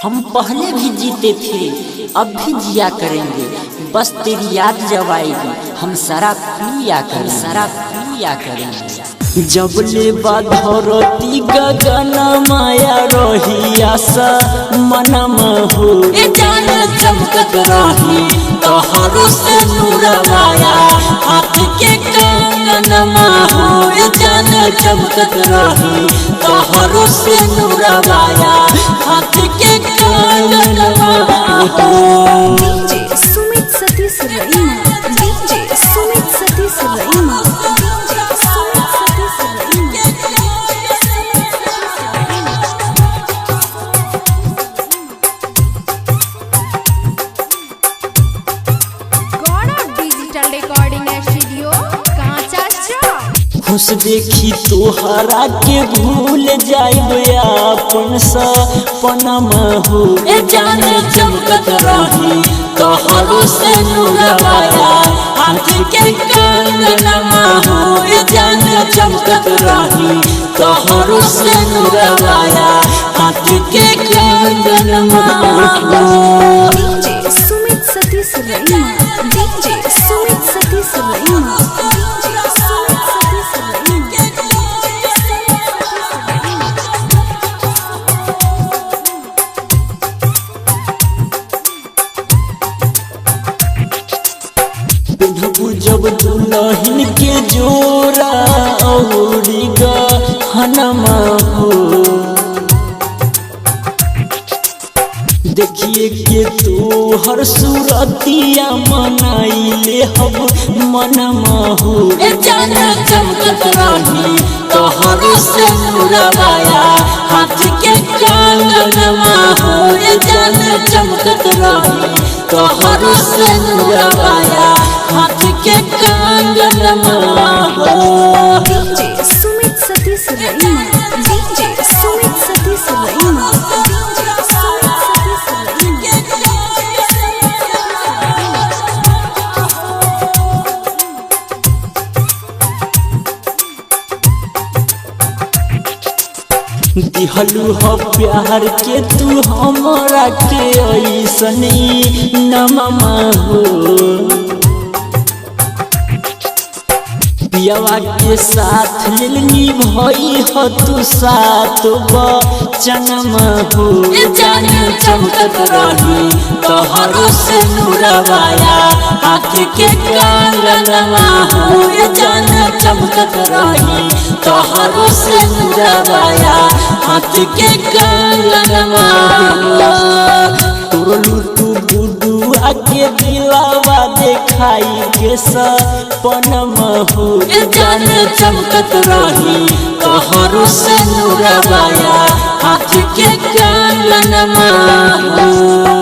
हम पहले भी जीते थे, अब भी जिया करेंगे, बस तेरी याद जब आएगी हम शराब पिया करेंगे। जब ले धरती गगन माया रही आशा मनमा हो जान चमकत रही तोहरो से नूरवाया हाथ के कंगनमा हो जान चमकत रही तोहरो से नूरवाया हाथ के कंगनमा हो। DJ Sumit Satish रईमा, DJ Sumit Satish रईमा। खुश देखी तोहरा के भूल जाइब अपन सपनमा हो जान चमकत रही तोहरो से नूरवाया हाथ के कंगनमा हो जान चमकत रही तोहरो से नूरवाया हाथ के कंगनमा हो। DJ Sumit Satish रईमा, DJ Sumit Satish रईमा। जब दुल्हन के जोरा औरी गहनमा हो देखिए के तोहर सूरतिया मनाइले हम मनमा हो जान चमकत रही तोहरो से नूरवाया हाथ के कंगनमा हो जान चमकत रही तोहरो से नूरवाया हाथ के कंगनमा हो। DJ Sumit Satish रईमा, DJ Sumit Satish रईमा। दिहलू हो प्यार के तू हमरा के ऐसनी नममा हो पियावा के साथ मिलनी भई हो तू साथ बचनमा हो जान चमकत रही तोहरो से नूरवाया हाथ के कंगनमा हो जान चमकत रही तोहरो से नूरवाया हाथ के कंगनमा हो। तोरलू तू बुडू आके दिलावा देखाई के सपनमा हो जान चमकत रही तोहरो से नूरवाया हाथ के कंगनमा हो।